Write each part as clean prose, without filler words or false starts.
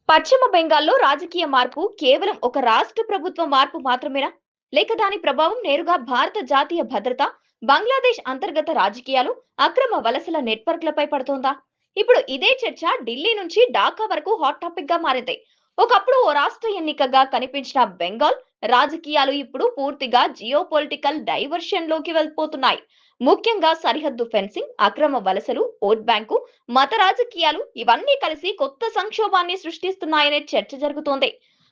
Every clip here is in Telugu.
పశ్చిమ బెంగాల్లో రాజకీయ మార్పు కేవలం ఒక రాష్ట్ర ప్రభుత్వ మార్పు మాత్రమేనా? లేక దాని ప్రభావం నేరుగా భారత జాతీయ భద్రత, బంగ్లాదేశ్ అంతర్గత రాజకీయాలు, అక్రమ వలసల నెట్వర్క్లపై పడుతోందా? ఇప్పుడు ఇదే చర్చ ఢిల్లీ నుంచి ఢాకా వరకు హాట్ టాపిక్ గా మారింది. ఒకప్పుడు ఓ రాష్ట్ర ఎన్నికగా కనిపించిన బెంగాల్ రాజకీయాలు ఇప్పుడు పూర్తిగా జియో పొలిటికల్ డైవర్షన్ లోకి వెళ్ళిపోతున్నాయి. ముఖ్యంగా సరిహద్దు ఫెన్సింగ్, అక్రమ వలసలు, ఓట్ బ్యాంకు, మత రాజకీయాలు ఇవన్నీ కలిసి కొత్త సంక్షోభాన్ని సృష్టిస్తున్నాయనే చర్చ జరుగుతోంది.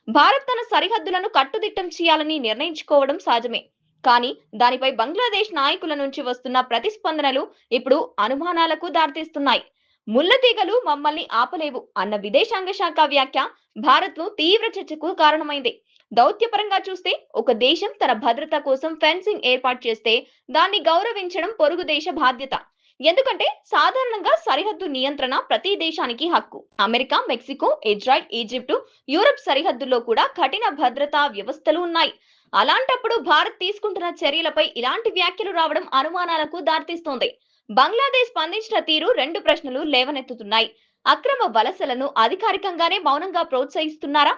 భారత్ తన సరిహద్దులను కట్టుదిట్టం చేయాలని నిర్ణయించుకోవడం సహజమే. కానీ దానిపై బంగ్లాదేశ్ నాయకుల నుంచి వస్తున్న ప్రతిస్పందనలు ఇప్పుడు అనుమానాలకు దారితీస్తున్నాయి. ముళ్ళతీగలు మమ్మల్ని ఆపలేవు అన్న విదేశాంగ శాఖ వ్యాఖ్య భారత్ లో తీవ్ర చర్చకు కారణమైంది. దౌత్యపరంగా చూస్తే ఒక దేశం తన భద్రత కోసం ఫెన్సింగ్ ఏర్పాటు చేస్తే దాన్ని గౌరవించడం పొరుగు దేశ బాధ్యత. ఎందుకంటే సాధారణంగా సరిహద్దు నియంత్రణ ప్రతి దేశానికి హక్కు. America, Mexico, Israel, Egypt, Europe సరిహద్దుల్లో కూడా కఠిన భద్రతా వ్యవస్థలు ఉన్నాయి. అలాంటప్పుడు భారత్ తీసుకుంటున్న చర్యలపై ఇలాంటి వ్యాఖ్యలు రావడం అనుమానాలకు దారితీస్తోంది. బంగ్లాదేశ్ స్పందించిన తీరు రెండు ప్రశ్నలు లేవనెత్తుతున్నాయి. అక్రమ వలసలను అధికారికంగానే మౌనంగా ప్రోత్సహిస్తున్నారా?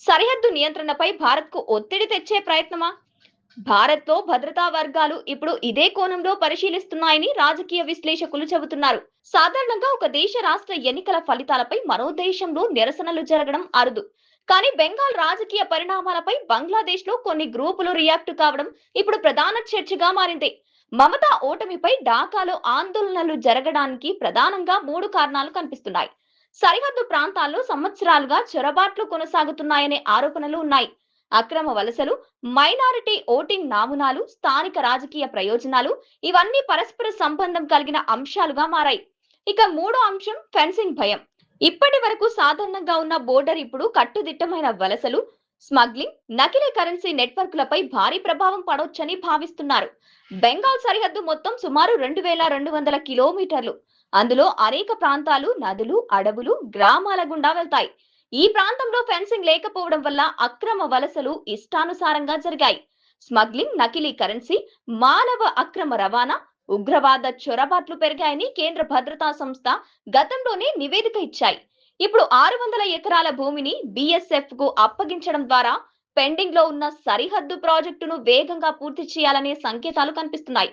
సరిహద్దు నియంత్రణపై భారత్ కు ఒత్తిడి తెచ్చే ప్రయత్నమా? భారత్ లో భద్రతా వర్గాలు ఇప్పుడు ఇదే కోణంలో పరిశీలిస్తున్నాయని రాజకీయ విశ్లేషకులు చెబుతున్నారు. సాధారణంగా ఒక దేశ రాష్ట్ర ఎన్నికల ఫలితాలపై మరో దేశంలో నిరసనలు జరగడం అరుదు. కానీ బెంగాల్ రాజకీయ పరిణామాలపై బంగ్లాదేశ్ లో కొన్ని గ్రూపులు రియాక్ట్ కావడం ఇప్పుడు ప్రధాన చర్చగా మారింది. మమతా ఓటమిపై ఢాకాలో ఆందోళనలు జరగడానికి ప్రధానంగా మూడు కారణాలు కనిపిస్తున్నాయి. సరిహద్దు ప్రాంతాల్లో సంవత్సరాలుగా చొరబాట్లు కొనసాగుతున్నాయనే ఆరోపణలు ఉన్నాయి. అక్రమ వలసలు, మైనారిటీ ఓటింగ్ నమూనాలు, స్థానిక రాజకీయ ప్రయోజనాలు ఇవన్నీ పరస్పర సంబంధం కలిగిన అంశాలుగా మారాయి. ఇక మూడో అంశం ఫెన్సింగ్ భయం. ఇప్పటి వరకు సాధారణంగా ఉన్న బోర్డర్ ఇప్పుడు కట్టుదిట్టమైన వలసలు, స్మగ్లింగ్, నకిలీ కరెన్సీ నెట్వర్క్లపై భారీ ప్రభావం పడొచ్చని భావిస్తున్నారు. బెంగాల్ సరిహద్దు మొత్తం సుమారు 2200 కిలోమీటర్లు. అందులో అనేక ప్రాంతాలు నదులు, అడవులు, గ్రామాల గుండా వెళ్తాయి. ఈ ప్రాంతంలో ఫెన్సింగ్ లేకపోవడం వల్ల అక్రమ వలసలు ఇష్టానుసారంగా జరిగాయి. స్మగ్లింగ్, నకిలీ కరెన్సీ, మానవ అక్రమ రవాణా, ఉగ్రవాద చొరబాట్లు పెరిగాయని కేంద్ర భద్రతా సంస్థ గతంలోనే నివేదిక ఇచ్చాయి. ఇప్పుడు 600 ఎకరాల భూమిని బిఎస్ఎఫ్ కు అప్పగించడం ద్వారా పెండింగ్ లో ఉన్న సరిహద్దు ప్రాజెక్టును వేగంగా పూర్తి చేయాలనే సంకేతాలు కనిపిస్తున్నాయి.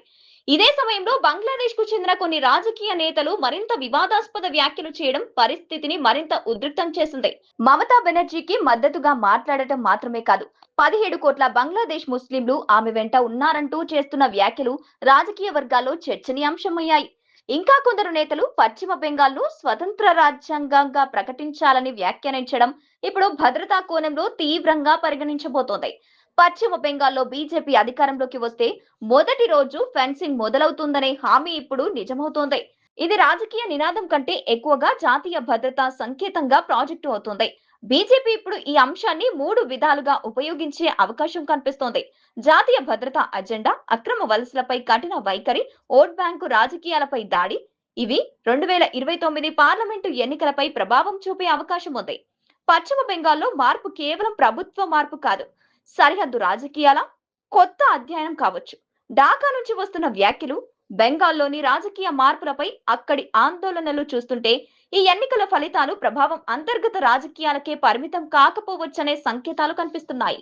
ఇదే సమయంలో బంగ్లాదేశ్ కు చెందిన కొన్ని రాజకీయ నేతలు మరింత వివాదాస్పద వ్యాఖ్యలు చేయడం పరిస్థితిని మరింత ఉద్రిక్తం చేసింది. మమతా బెనర్జీకి మద్దతుగా మాట్లాడటం మాత్రమే కాదు, 17 కోట్ల బంగ్లాదేశ్ ముస్లింలు ఆమె వెంట ఉన్నారంటూ చేస్తున్న వ్యాఖ్యలు రాజకీయ వర్గాల్లో చర్చనీయాంశమయ్యాయి. ఇంకా కొందరు నేతలు పశ్చిమ బెంగాల్ను స్వతంత్ర రాజ్యాంగంగా ప్రకటించాలని వ్యాఖ్యానించడం ఇప్పుడు భద్రతా కోణంలో తీవ్రంగా పరిగణించబోతోంది. పశ్చిమ బెంగాల్లో బీజేపీ అధికారంలోకి వస్తే మొదటి రోజు ఫెన్సింగ్ మొదలవుతుందనే హామీ ఇప్పుడు నిజమవుతోంది. ఇది రాజకీయ నినాదం కంటే ఎక్కువగా జాతీయ భద్రతా సంకేతంగా ప్రాజెక్టు అవుతోంది. బీజేపీ ఇప్పుడు ఈ అంశాన్ని మూడు విధాలుగా ఉపయోగించే అవకాశం కనిపిస్తోంది. జాతీయ భద్రతా అజెండా, అక్రమ వలసలపై కఠిన వైఖరి, ఓట్ బ్యాంకు రాజకీయాలపై దాడి. ఇవి 2029 పార్లమెంటు ఎన్నికలపై ప్రభావం చూపే అవకాశం ఉంది. పశ్చిమ బెంగాల్లో మార్పు కేవలం ప్రభుత్వ మార్పు కాదు, సరిహద్దు రాజకీయాల కొత్త అధ్యయనం కావచ్చు. ఢాకా నుంచి వస్తున్న వ్యాఖ్యలు, బెంగాల్లోని రాజకీయ మార్పులపై అక్కడి ఆందోళనలు చూస్తుంటే ఈ ఎన్నికల ఫలితాలు ప్రభావం అంతర్గత రాజకీయాలకే పరిమితం కాకపోవచ్చనే సంకేతాలు కనిపిస్తున్నాయి.